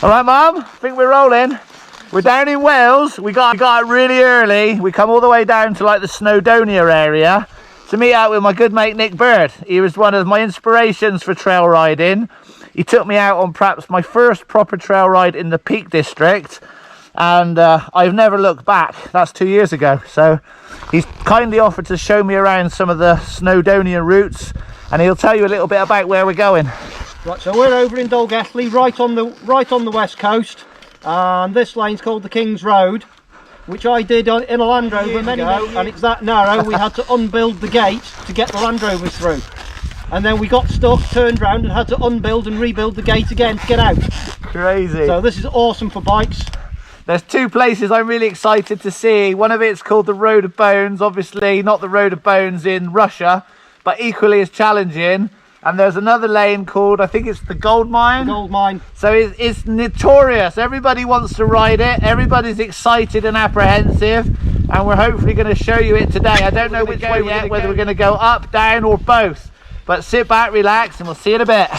All right, Mum, I think we're rolling. We're down in Wales. We got it really early. We come all the way down to like the Snowdonia area to meet out with my good mate Nick Bird. He was one of my inspirations for trail riding. He took me out on perhaps my first proper trail ride in the Peak District, and I've never looked back. That's 2 years ago. So he's kindly offered to show me around some of the Snowdonia routes, and he'll tell you a little bit about where we're going. Right, so we're over in Dolgelly, right on the west coast, and this lane's called the King's Road, which I did in a Land Rover many years ago, and it's that narrow we had to unbuild the gate to get the Land Rover through. And then we got stuck, turned round and had to unbuild and rebuild the gate again to get out. Crazy. So this is awesome for bikes. There's two places I'm really excited to see. One of it's called the Road of Bones, obviously not the Road of Bones in Russia, but equally as challenging. And there's another lane called, I think it's the Gold Mine. The Gold Mine. So it's notorious. Everybody wants to ride it. Everybody's excited and apprehensive. And we're hopefully going to show you it today. I don't know which way yet, whether we're going to go up, down or both. But sit back, relax, and we'll see you in a bit.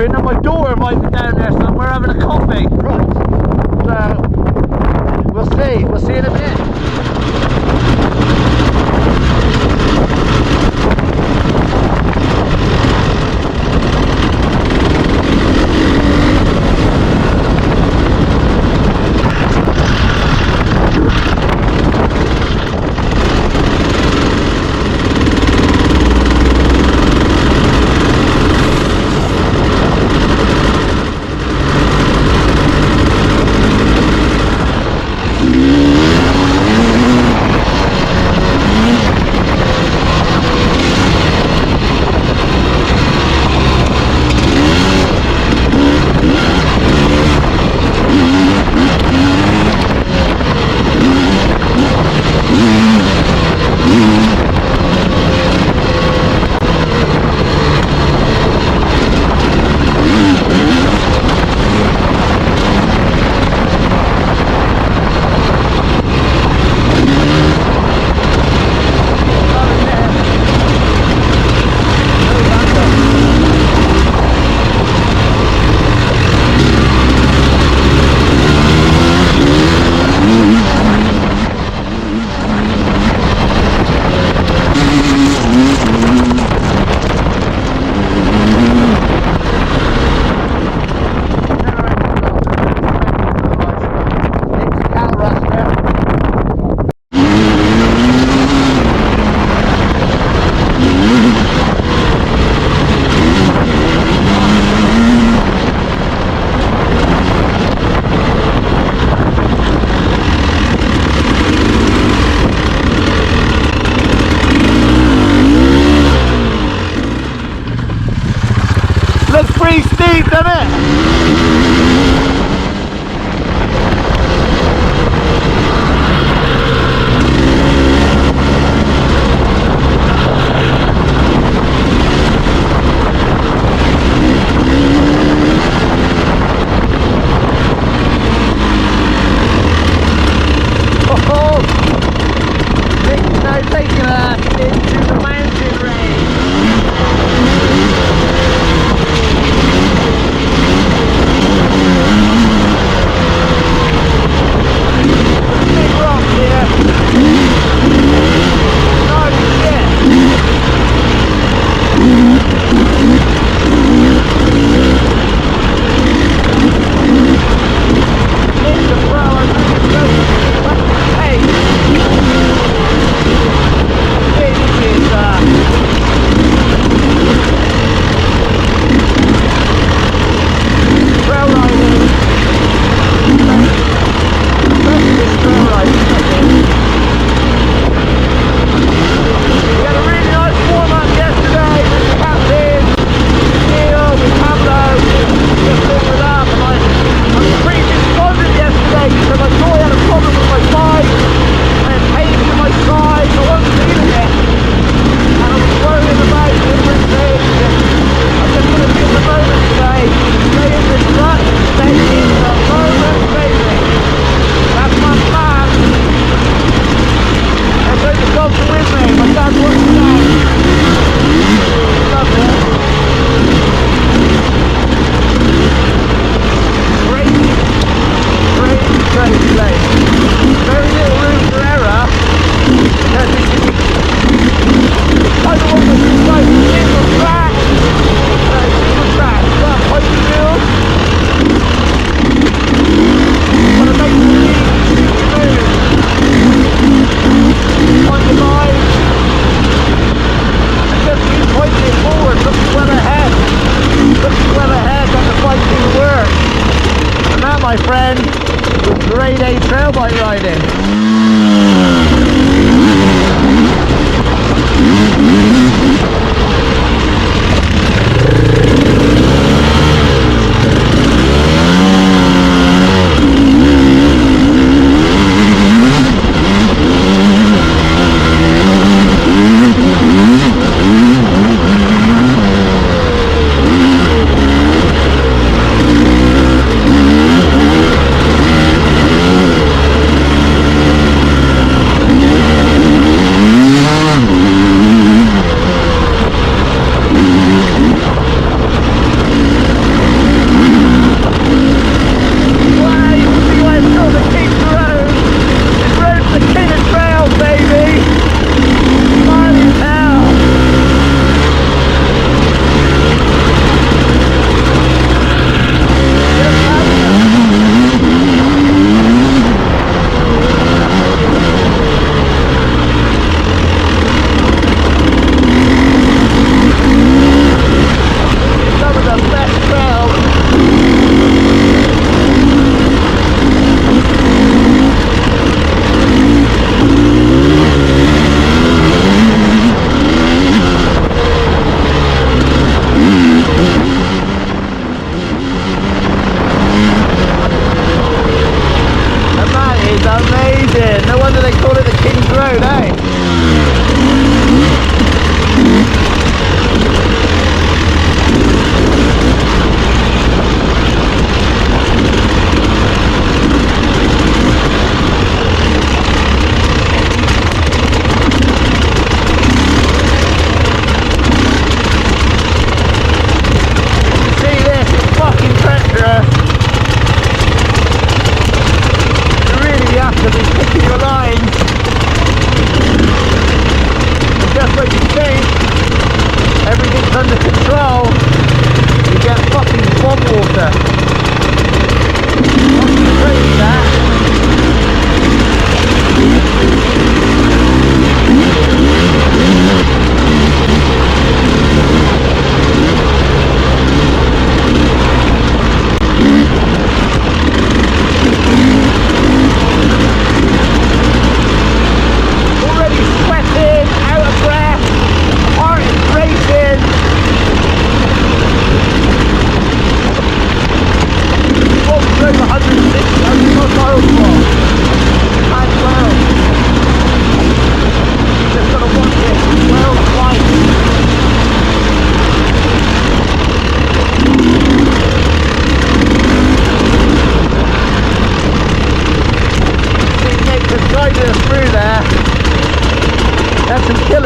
And my daughter might be down there somewhere having a coffee. Right. So we'll see in a bit. Looks pretty steep, doesn't it? Oh, Nick's now taking us into the mountain range. Big rock here. Oh shit. It's a pro, I'm really close. Hey. This is trail riding. Specialist trail riding, I think. We had a really nice warm up yesterday with the captain, Neil, with Pablo, just lit it up, and I was pretty despondent yesterday because I thought I had a problem with my bike. I had pains in my side, I wasn't feeling it. And I was worrying about different things. I'm just going to be in the moment today. Stay in this rut, stay in the moment, baby. That's my plan. I take the doctor with me. My dad wants to die. Love it. Great place. Very little room for error. Because I don't want to do like single track. Single track. Well, what you do? Want to make the move. On your line. And just keep pointing it forward. Looking well ahead. Looking well ahead. Got the bike to work. And that, my friend, was grade A trail bike riding.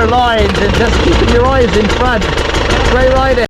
center lines and just keeping your eyes in front. Great riding.